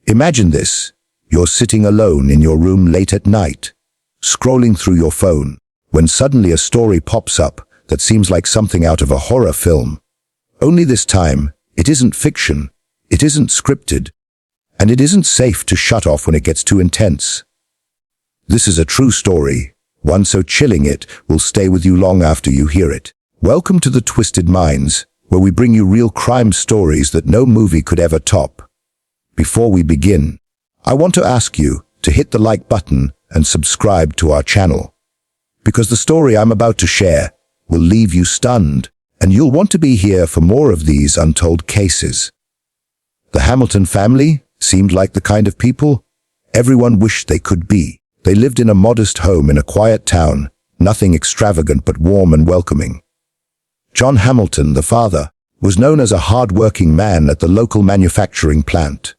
Imagine this. You're sitting alone in your room late at night, scrolling through your phone, when suddenly a story pops up that seems like something out of a horror film. Only this time, it isn't fiction, it isn't scripted, and it isn't safe to shut off when it gets too intense. This is a true story, one so chilling it will stay with you long after you hear it. Welcome to the Twisted Minds, where we bring you real crime stories that no movie could ever top. Before we begin, I want to ask you to hit the like button and subscribe to our channel, because the story I'm about to share will leave you stunned, and you'll want to be here for more of these untold cases. The Hamilton family seemed like the kind of people everyone wished they could be. They lived in a modest home in a quiet town, nothing extravagant but warm and welcoming. John Hamilton, the father, was known as a hard-working man at the local manufacturing plant.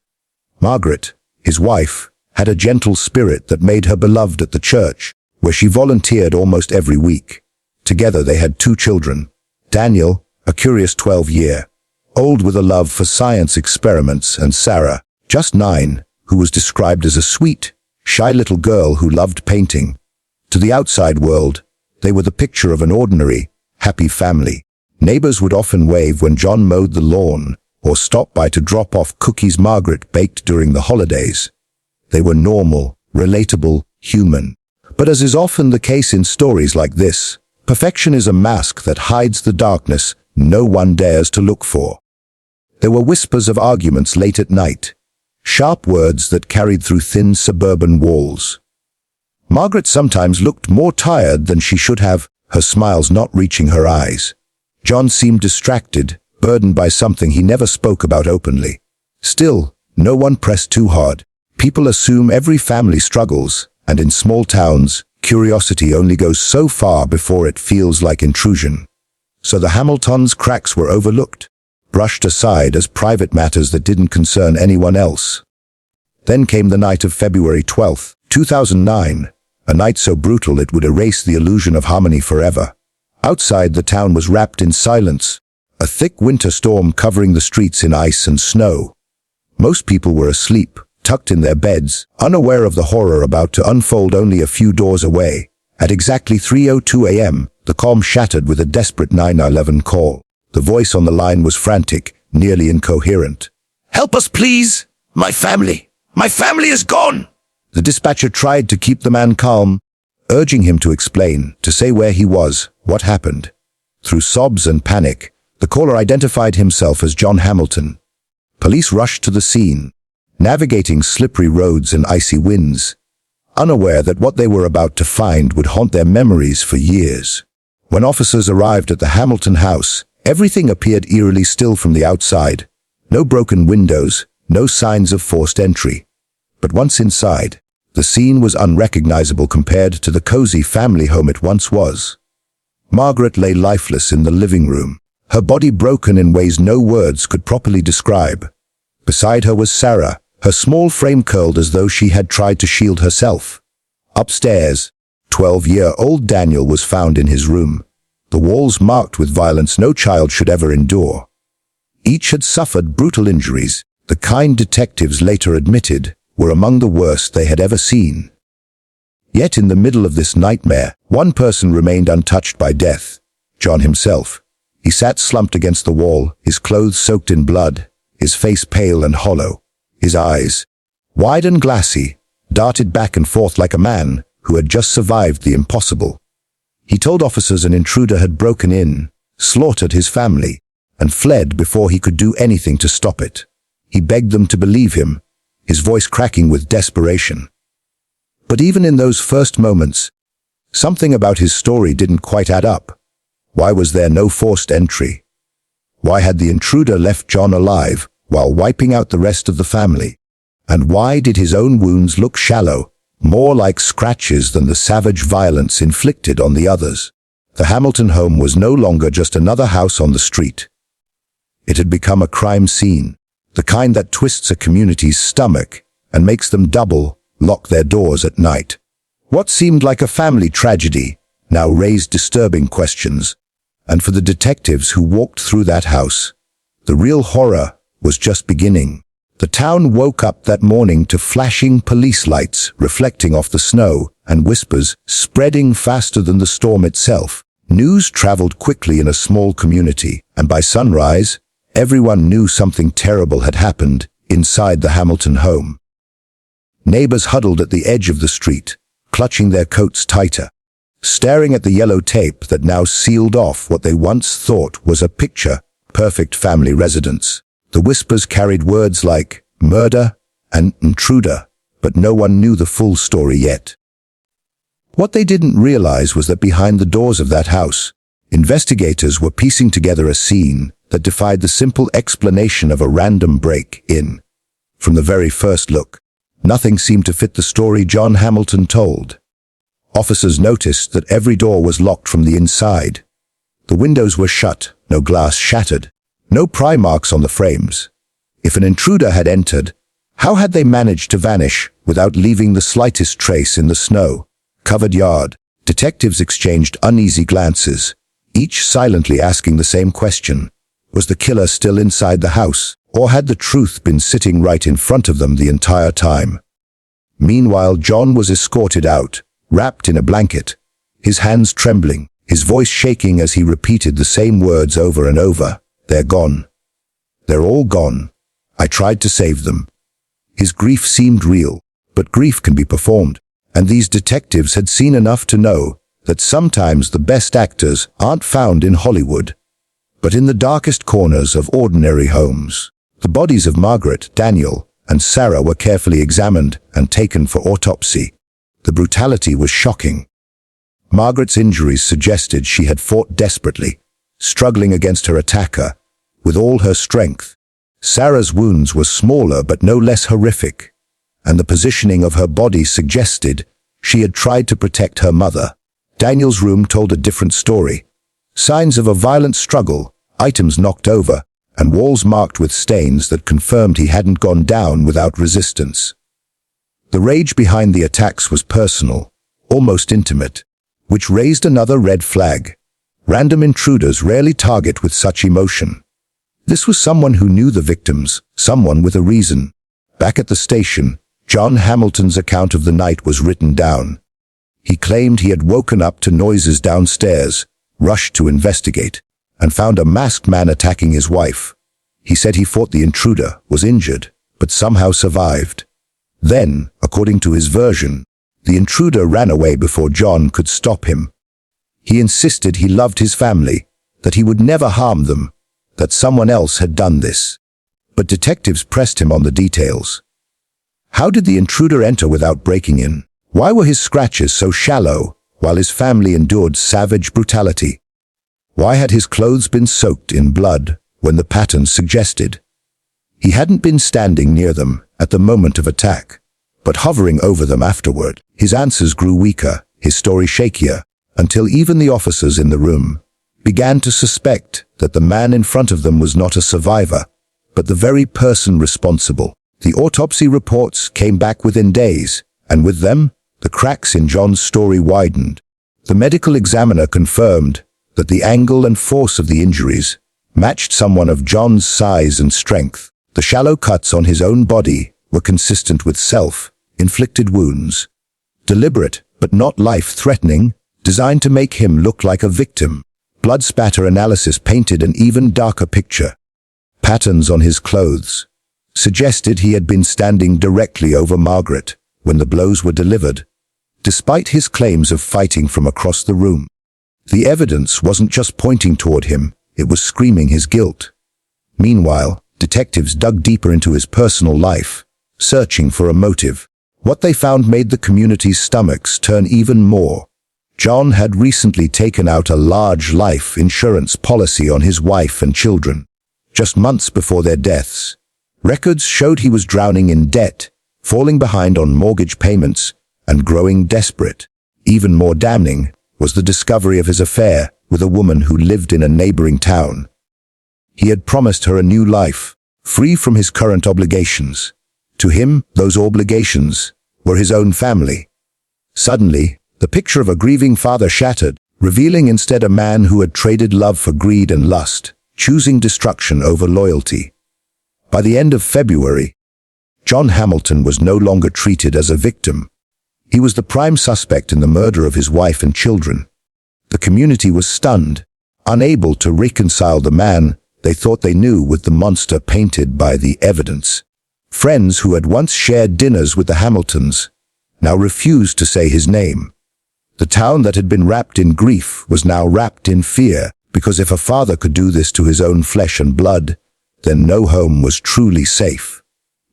Margaret, his wife, had a gentle spirit that made her beloved at the church, where she volunteered almost every week. Together they had 2 children, Daniel, a curious 12-year-old with a love for science experiments, and Sarah, just 9, who was described as a sweet, shy little girl who loved painting. To the outside world, they were the picture of an ordinary, happy family. Neighbors would often wave when John mowed the lawn or stop by to drop off cookies Margaret baked during the holidays. They were normal, relatable, human. But as is often the case in stories like this, perfection is a mask that hides the darkness no one dares to look for. There were whispers of arguments late at night, sharp words that carried through thin suburban walls. Margaret sometimes looked more tired than she should have, her smiles not reaching her eyes. John seemed distracted, burdened by something he never spoke about openly. Still, no one pressed too hard. People assume every family struggles, and in small towns, curiosity only goes so far before it feels like intrusion. So the Hamiltons' cracks were overlooked, brushed aside as private matters that didn't concern anyone else. Then came the night of February 12, 2009, a night so brutal it would erase the illusion of harmony forever. Outside, the town was wrapped in silence, a thick winter storm covering the streets in ice and snow. Most people were asleep, tucked in their beds, unaware of the horror about to unfold only a few doors away. At exactly 3:02 a.m., the calm shattered with a desperate 911 call. The voice on the line was frantic, nearly incoherent. "Help us, please! My family is gone!" The dispatcher tried to keep the man calm, urging him to explain, to say where he was, what happened. Through sobs and panic, the caller identified himself as John Hamilton. Police rushed to the scene, navigating slippery roads and icy winds, unaware that what they were about to find would haunt their memories for years. When officers arrived at the Hamilton house, everything appeared eerily still from the outside. No broken windows, no signs of forced entry. But once inside, the scene was unrecognizable compared to the cozy family home it once was. Margaret lay lifeless in the living room, her body broken in ways no words could properly describe. Beside her was Sarah, her small frame curled as though she had tried to shield herself. Upstairs, 12-year-old Daniel was found in his room, the walls marked with violence no child should ever endure. Each had suffered brutal injuries, the kind detectives later admitted were among the worst they had ever seen. Yet in the middle of this nightmare, one person remained untouched by death, John himself. He sat slumped against the wall, his clothes soaked in blood, his face pale and hollow. His eyes, wide and glassy, darted back and forth like a man who had just survived the impossible. He told officers an intruder had broken in, slaughtered his family, and fled before he could do anything to stop it. He begged them to believe him, his voice cracking with desperation. But even in those first moments, something about his story didn't quite add up. Why was there no forced entry? Why had the intruder left John alive while wiping out the rest of the family? And why did his own wounds look shallow, more like scratches than the savage violence inflicted on the others? The Hamilton home was no longer just another house on the street. It had become a crime scene, the kind that twists a community's stomach and makes them lock their doors at night. What seemed like a family tragedy now raised disturbing questions. And for the detectives who walked through that house, the real horror was just beginning. The town woke up that morning to flashing police lights reflecting off the snow and whispers spreading faster than the storm itself. News traveled quickly in a small community, and by sunrise, everyone knew something terrible had happened inside the Hamilton home. Neighbors huddled at the edge of the street, clutching their coats tighter, staring at the yellow tape that now sealed off what they once thought was a picture-perfect family residence. The whispers carried words like murder and intruder, but no one knew the full story yet. What they didn't realize was that behind the doors of that house, investigators were piecing together a scene that defied the simple explanation of a random break-in. From the very first look, nothing seemed to fit the story John Hamilton told. Officers noticed that every door was locked from the inside. The windows were shut, no glass shattered, no pry marks on the frames. If an intruder had entered, how had they managed to vanish without leaving the slightest trace in the snow-covered yard? Detectives exchanged uneasy glances, each silently asking the same question. Was the killer still inside the house, or had the truth been sitting right in front of them the entire time? Meanwhile, John was escorted out, wrapped in a blanket, his hands trembling, his voice shaking as he repeated the same words over and over. They're gone. They're all gone. I tried to save them. His grief seemed real, but grief can be performed, and these detectives had seen enough to know that sometimes the best actors aren't found in Hollywood, but in the darkest corners of ordinary homes. The bodies of Margaret, Daniel, and Sarah were carefully examined and taken for autopsy. The brutality was shocking. Margaret's injuries suggested she had fought desperately, struggling against her attacker with all her strength. Sarah's wounds were smaller but no less horrific, and the positioning of her body suggested she had tried to protect her mother. Daniel's room told a different story. Signs of a violent struggle, items knocked over, and walls marked with stains that confirmed he hadn't gone down without resistance. The rage behind the attacks was personal, almost intimate, which raised another red flag. Random intruders rarely target with such emotion. This was someone who knew the victims, someone with a reason. Back at the station, John Hamilton's account of the night was written down. He claimed he had woken up to noises downstairs, rushed to investigate, and found a masked man attacking his wife. He said he thought the intruder was injured, but somehow survived. Then, according to his version, the intruder ran away before John could stop him. He insisted he loved his family, that he would never harm them, that someone else had done this. But detectives pressed him on the details. How did the intruder enter without breaking in? Why were his scratches so shallow, while his family endured savage brutality? Why had his clothes been soaked in blood when the patterns suggested? He hadn't been standing near them at the moment of attack, but hovering over them afterward. His answers grew weaker, his story shakier, until even the officers in the room began to suspect that the man in front of them was not a survivor, but the very person responsible. The autopsy reports came back within days, and with them, the cracks in John's story widened. The medical examiner confirmed that the angle and force of the injuries matched someone of John's size and strength. The shallow cuts on his own body were consistent with self-inflicted wounds, deliberate but not life-threatening, designed to make him look like a victim. Blood spatter analysis painted an even darker picture. Patterns on his clothes suggested he had been standing directly over Margaret when the blows were delivered, despite his claims of fighting from across the room. The evidence wasn't just pointing toward him, it was screaming his guilt. Meanwhile, detectives dug deeper into his personal life, searching for a motive. What they found made the community's stomachs turn even more. John had recently taken out a large life insurance policy on his wife and children, just months before their deaths. Records showed he was drowning in debt, falling behind on mortgage payments, and growing desperate. Even more damning was the discovery of his affair with a woman who lived in a neighboring town. He had promised her a new life, free from his current obligations. To him, those obligations were his own family. Suddenly, the picture of a grieving father shattered, revealing instead a man who had traded love for greed and lust, choosing destruction over loyalty. By the end of February, John Hamilton was no longer treated as a victim. He was the prime suspect in the murder of his wife and children. The community was stunned, unable to reconcile the man they thought they knew with the monster painted by the evidence. Friends who had once shared dinners with the Hamiltons now refused to say his name. The town that had been wrapped in grief was now wrapped in fear, because if a father could do this to his own flesh and blood, then no home was truly safe.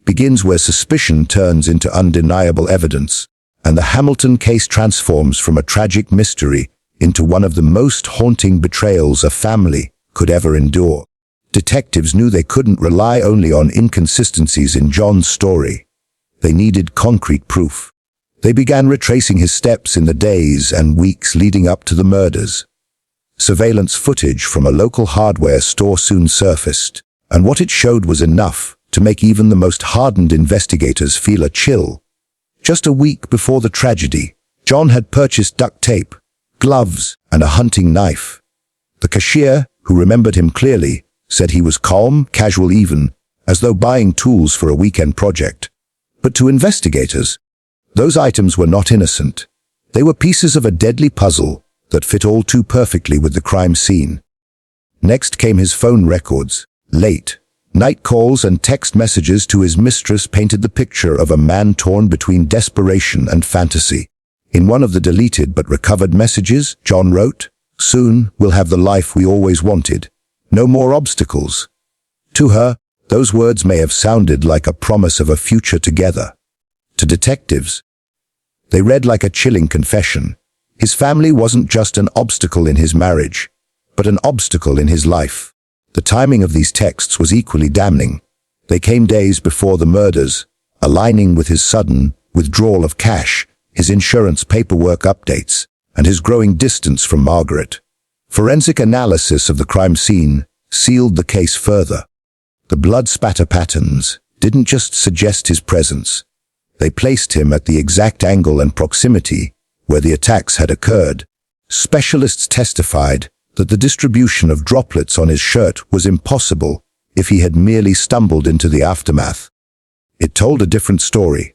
Begins where suspicion turns into undeniable evidence, and the Hamilton case transforms from a tragic mystery into one of the most haunting betrayals a family could ever endure. Detectives knew they couldn't rely only on inconsistencies in John's story. They needed concrete proof. They began retracing his steps in the days and weeks leading up to the murders. Surveillance footage from a local hardware store soon surfaced, and what it showed was enough to make even the most hardened investigators feel a chill. Just a week before the tragedy, John had purchased duct tape, gloves, and a hunting knife. The cashier, who remembered him clearly, said he was calm, casual even, as though buying tools for a weekend project. But to investigators, those items were not innocent. They were pieces of a deadly puzzle that fit all too perfectly with the crime scene. Next came his phone records. Late night calls and text messages to his mistress painted the picture of a man torn between desperation and fantasy. In one of the deleted but recovered messages, John wrote, "Soon we'll have the life we always wanted. No more obstacles." To her, those words may have sounded like a promise of a future together. To detectives, they read like a chilling confession. His family wasn't just an obstacle in his marriage, but an obstacle in his life. The timing of these texts was equally damning. They came days before the murders, aligning with his sudden withdrawal of cash, his insurance paperwork updates, and his growing distance from Margaret. Forensic analysis of the crime scene sealed the case further. The blood spatter patterns didn't just suggest his presence. They placed him at the exact angle and proximity where the attacks had occurred. Specialists testified that the distribution of droplets on his shirt was impossible if he had merely stumbled into the aftermath. It told a different story,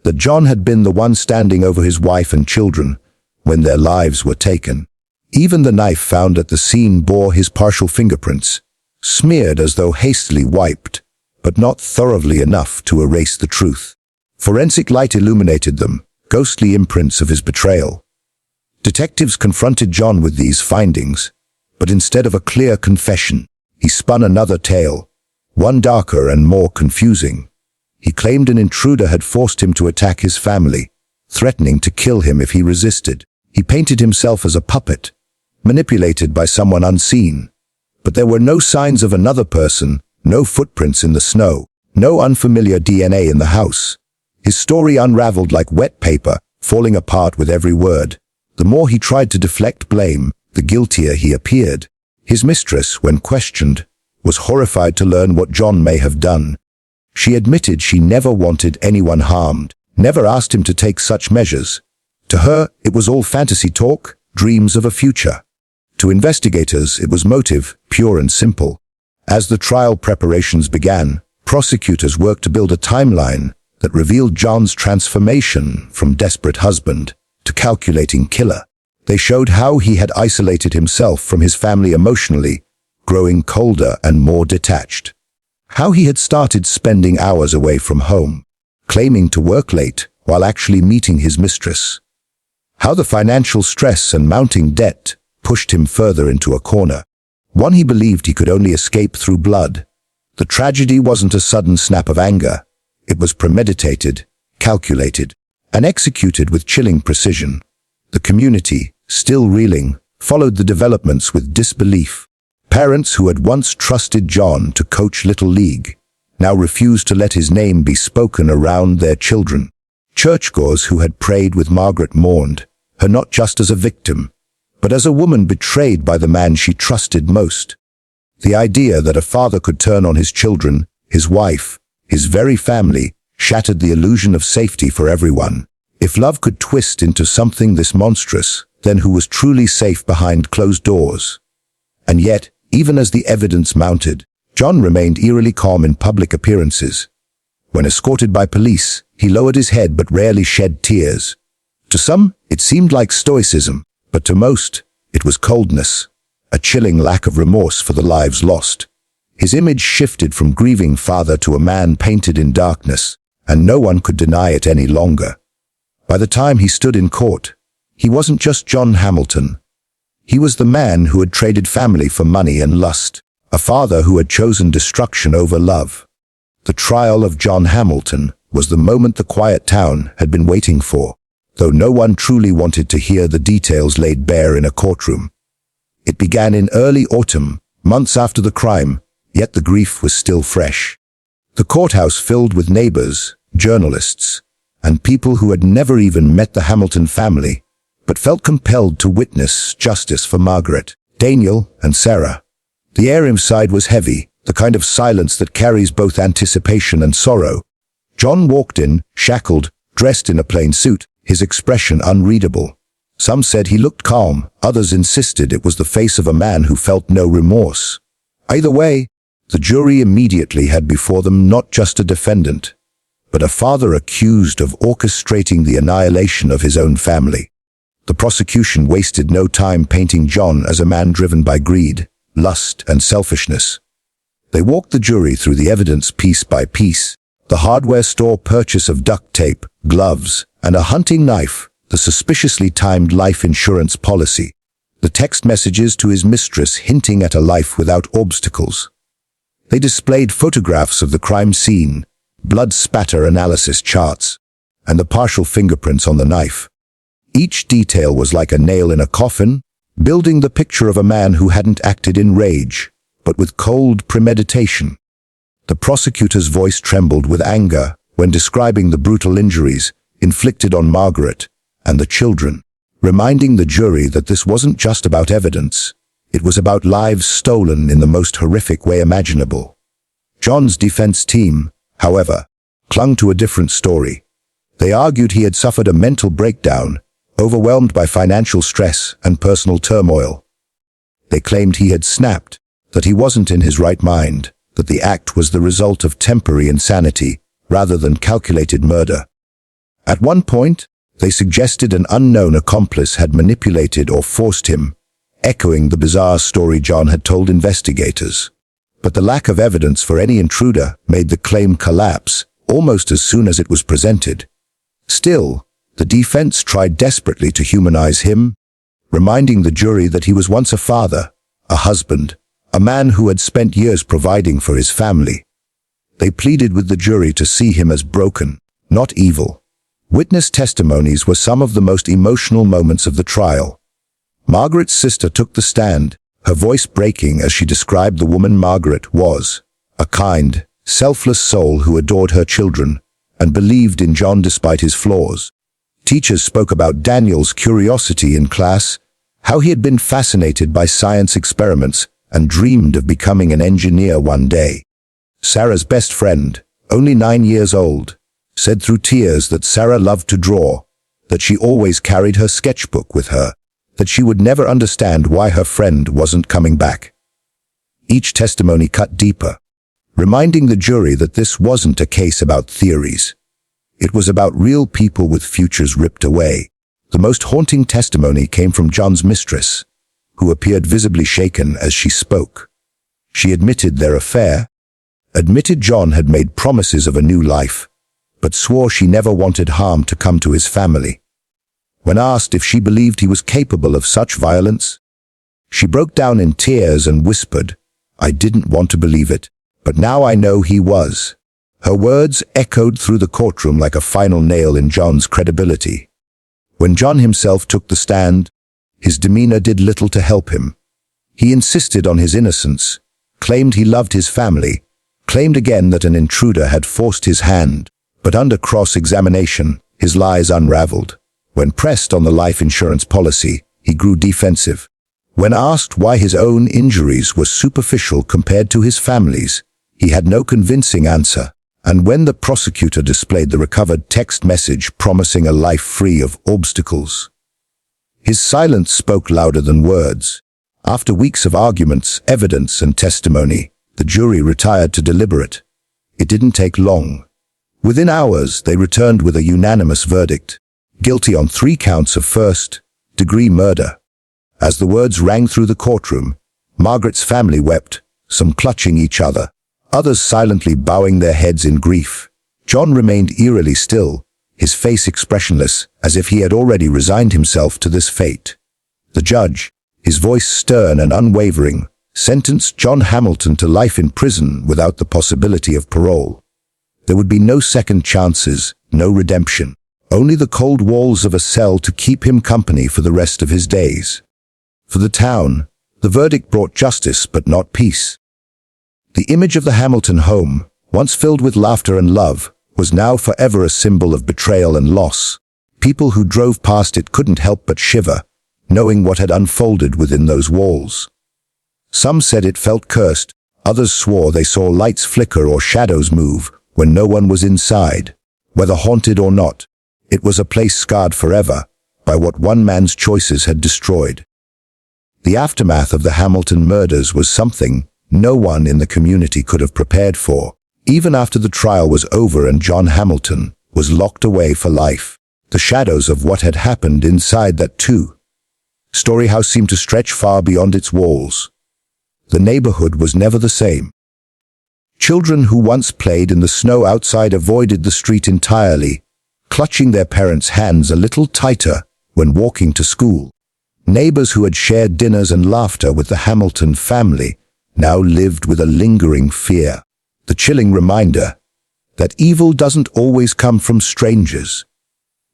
that John had been the one standing over his wife and children when their lives were taken. Even the knife found at the scene bore his partial fingerprints, smeared as though hastily wiped, but not thoroughly enough to erase the truth. Forensic light illuminated them, ghostly imprints of his betrayal. Detectives confronted John with these findings, but instead of a clear confession, he spun another tale, one darker and more confusing. He claimed an intruder had forced him to attack his family, threatening to kill him if he resisted. He painted himself as a puppet, manipulated by someone unseen. But there were no signs of another person, no footprints in the snow, no unfamiliar DNA in the house. His story unraveled like wet paper, falling apart with every word. The more he tried to deflect blame, the guiltier he appeared. His mistress, when questioned, was horrified to learn what John may have done. She admitted she never wanted anyone harmed, never asked him to take such measures. To her, it was all fantasy talk, dreams of a future. To investigators, it was motive, pure and simple. As the trial preparations began, prosecutors worked to build a timeline that revealed John's transformation from desperate husband to calculating killer. They showed how he had isolated himself from his family emotionally, growing colder and more detached. How he had started spending hours away from home, claiming to work late while actually meeting his mistress. How the financial stress and mounting debt pushed him further into a corner, one he believed he could only escape through blood. The tragedy wasn't a sudden snap of anger. It was premeditated, calculated, and executed with chilling precision. The community, still reeling, followed the developments with disbelief. Parents who had once trusted John to coach Little League now refused to let his name be spoken around their children. Churchgoers who had prayed with Margaret mourned her not just as a victim, but as a woman betrayed by the man she trusted most. The idea that a father could turn on his children, his wife, his very family, shattered the illusion of safety for everyone. If love could twist into something this monstrous, then who was truly safe behind closed doors? And yet, even as the evidence mounted, John remained eerily calm in public appearances. When escorted by police, he lowered his head but rarely shed tears. To some, it seemed like stoicism, but to most, it was coldness, a chilling lack of remorse for the lives lost. His image shifted from grieving father to a man painted in darkness, and no one could deny it any longer. By the time he stood in court, he wasn't just John Hamilton. He was the man who had traded family for money and lust, a father who had chosen destruction over love. The trial of John Hamilton was the moment the quiet town had been waiting for, though no one truly wanted to hear the details laid bare in a courtroom. It began in early autumn, months after the crime, yet the grief was still fresh. The courthouse filled with neighbors, journalists, and people who had never even met the Hamilton family, but felt compelled to witness justice for Margaret, Daniel, and Sarah. The air inside was heavy, the kind of silence that carries both anticipation and sorrow. John walked in, shackled, dressed in a plain suit, his expression unreadable. Some said he looked calm, others insisted it was the face of a man who felt no remorse. Either way, the jury immediately had before them not just a defendant, but a father accused of orchestrating the annihilation of his own family. The prosecution wasted no time painting John as a man driven by greed, lust, and selfishness. They walked the jury through the evidence piece by piece: the hardware store purchase of duct tape, gloves, and a hunting knife, the suspiciously timed life insurance policy, the text messages to his mistress hinting at a life without obstacles. They displayed photographs of the crime scene, blood spatter analysis charts, and the partial fingerprints on the knife. Each detail was like a nail in a coffin, building the picture of a man who hadn't acted in rage, but with cold premeditation. The prosecutor's voice trembled with anger when describing the brutal injuries inflicted on Margaret and the children, reminding the jury that this wasn't just about evidence, it was about lives stolen in the most horrific way imaginable. John's defense team, however, clung to a different story. They argued he had suffered a mental breakdown, overwhelmed by financial stress and personal turmoil. They claimed he had snapped, that he wasn't in his right mind, that the act was the result of temporary insanity rather than calculated murder. At one point, they suggested an unknown accomplice had manipulated or forced him, echoing the bizarre story John had told investigators. But the lack of evidence for any intruder made the claim collapse almost as soon as it was presented. Still, the defense tried desperately to humanize him, reminding the jury that he was once a father, a husband, a man who had spent years providing for his family. They pleaded with the jury to see him as broken, not evil. Witness testimonies were some of the most emotional moments of the trial. Margaret's sister took the stand, her voice breaking as she described the woman Margaret was, a kind, selfless soul who adored her children and believed in John despite his flaws. Teachers spoke about Daniel's curiosity in class, how he had been fascinated by science experiments and dreamed of becoming an engineer one day. Sarah's best friend, only 9 years old, said through tears that Sarah loved to draw, that she always carried her sketchbook with her, that she would never understand why her friend wasn't coming back. Each testimony cut deeper, reminding the jury that this wasn't a case about theories. It was about real people with futures ripped away. The most haunting testimony came from John's mistress, who appeared visibly shaken as she spoke. She admitted their affair, admitted John had made promises of a new life, but swore she never wanted harm to come to his family. When asked if she believed he was capable of such violence, she broke down in tears and whispered, "I didn't want to believe it, but now I know he was." Her words echoed through the courtroom like a final nail in John's credibility. When John himself took the stand, his demeanor did little to help him. He insisted on his innocence, claimed he loved his family, claimed again that an intruder had forced his hand, but under cross-examination, his lies unraveled. When pressed on the life insurance policy, he grew defensive. When asked why his own injuries were superficial compared to his family's, he had no convincing answer. And when the prosecutor displayed the recovered text message promising a life free of obstacles, his silence spoke louder than words. After weeks of arguments, evidence, and testimony, the jury retired to deliberate. It didn't take long. Within hours, they returned with a unanimous verdict, guilty on 3 counts of first-degree murder. As the words rang through the courtroom, Margaret's family wept, some clutching each other, others silently bowing their heads in grief. John remained eerily still, his face expressionless, as if he had already resigned himself to this fate. The judge, his voice stern and unwavering, sentenced John Hamilton to life in prison without the possibility of parole. There would be no second chances, no redemption, only the cold walls of a cell to keep him company for the rest of his days. For the town, the verdict brought justice but not peace. The image of the Hamilton home, once filled with laughter and love, was now forever a symbol of betrayal and loss. People who drove past it couldn't help but shiver, knowing what had unfolded within those walls. Some said it felt cursed, others swore they saw lights flicker or shadows move when no one was inside. Whether haunted or not, it was a place scarred forever by what one man's choices had destroyed. The aftermath of the Hamilton murders was something no one in the community could have prepared for. Even after the trial was over and John Hamilton was locked away for life, the shadows of what had happened inside that two-story house seemed to stretch far beyond its walls. The neighborhood was never the same. Children who once played in the snow outside avoided the street entirely, clutching their parents' hands a little tighter when walking to school. Neighbors who had shared dinners and laughter with the Hamilton family now lived with a lingering fear, the chilling reminder that evil doesn't always come from strangers.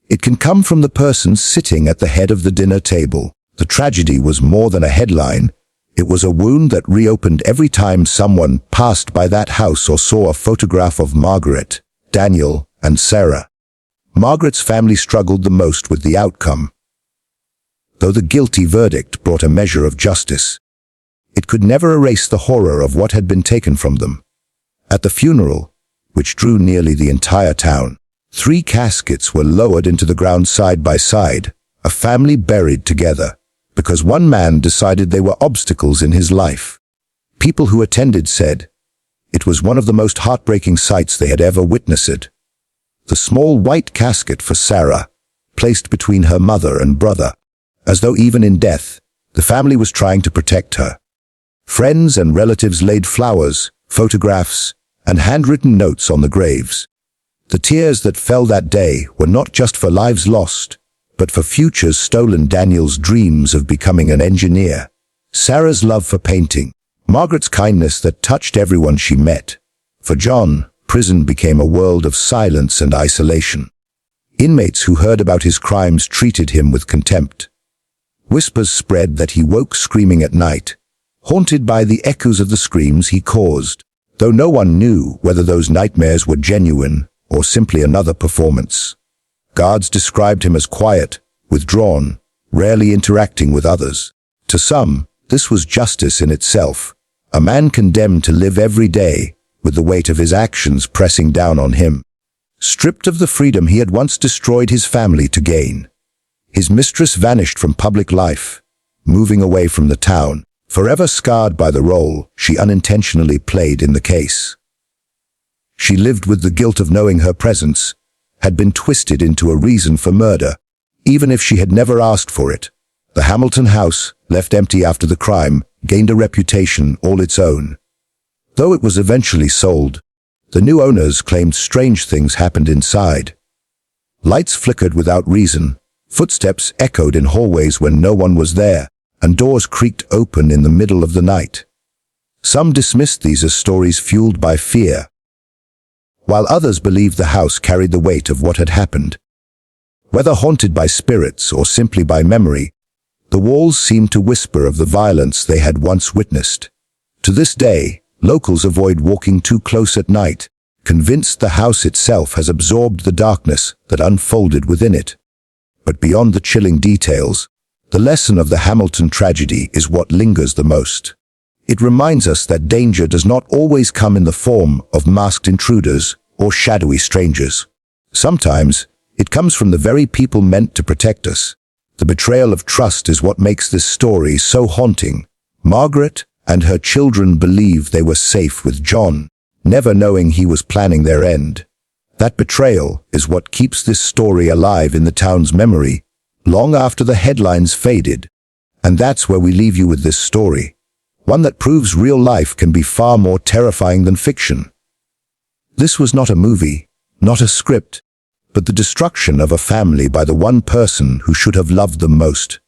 It can come from the person sitting at the head of the dinner table. The tragedy was more than a headline. It was a wound that reopened every time someone passed by that house or saw a photograph of Margaret, Daniel, and Sarah. Margaret's family struggled the most with the outcome. Though the guilty verdict brought a measure of justice, it could never erase the horror of what had been taken from them. At the funeral, which drew nearly the entire town, 3 caskets were lowered into the ground side by side, a family buried together, because one man decided they were obstacles in his life. People who attended said it was one of the most heartbreaking sights they had ever witnessed. The small white casket for Sarah, placed between her mother and brother, as though even in death, the family was trying to protect her. Friends and relatives laid flowers, photographs, and handwritten notes on the graves. The tears that fell that day were not just for lives lost, but for futures stolen. Daniel's dreams of becoming an engineer, Sarah's love for painting, Margaret's kindness that touched everyone she met. For John, prison became a world of silence and isolation. Inmates who heard about his crimes treated him with contempt. Whispers spread that he woke screaming at night, haunted by the echoes of the screams he caused, though no one knew whether those nightmares were genuine or simply another performance. Guards described him as quiet, withdrawn, rarely interacting with others. To some, this was justice in itself, a man condemned to live every day with the weight of his actions pressing down on him. Stripped of the freedom he had once destroyed his family to gain, his mistress vanished from public life, moving away from the town, forever scarred by the role she unintentionally played in the case. She lived with the guilt of knowing her presence had been twisted into a reason for murder, even if she had never asked for it. The Hamilton house, left empty after the crime, gained a reputation all its own. Though it was eventually sold, the new owners claimed strange things happened inside. Lights flickered without reason, footsteps echoed in hallways when no one was there, and doors creaked open in the middle of the night. Some dismissed these as stories fueled by fear, while others believed the house carried the weight of what had happened. Whether haunted by spirits or simply by memory, the walls seemed to whisper of the violence they had once witnessed. To this day, locals avoid walking too close at night, convinced the house itself has absorbed the darkness that unfolded within it. But beyond the chilling details, the lesson of the Hamilton tragedy is what lingers the most. It reminds us that danger does not always come in the form of masked intruders or shadowy strangers. Sometimes, it comes from the very people meant to protect us. The betrayal of trust is what makes this story so haunting. Margaret and her children believed they were safe with John, never knowing he was planning their end. That betrayal is what keeps this story alive in the town's memory, long after the headlines faded. And that's where we leave you with this story, one that proves real life can be far more terrifying than fiction. This was not a movie, not a script, but the destruction of a family by the one person who should have loved them most.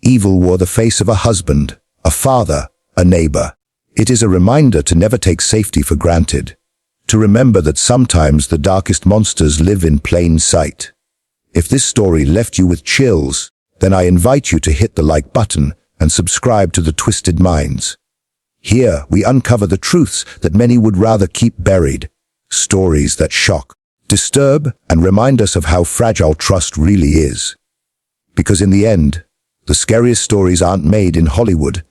Evil wore the face of a husband, a father, a neighbor. It is a reminder to never take safety for granted, to remember that sometimes the darkest monsters live in plain sight. If this story left you with chills, then I invite you to hit the like button and subscribe to the Twisted Minds. Here we uncover the truths that many would rather keep buried, stories that shock, disturb, and remind us of how fragile trust really is. Because in the end, the scariest stories aren't made in Hollywood.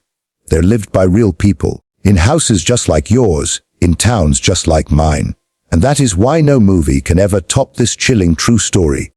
They're lived by real people, in houses just like yours, in towns just like mine. And that is why no movie can ever top this chilling true story.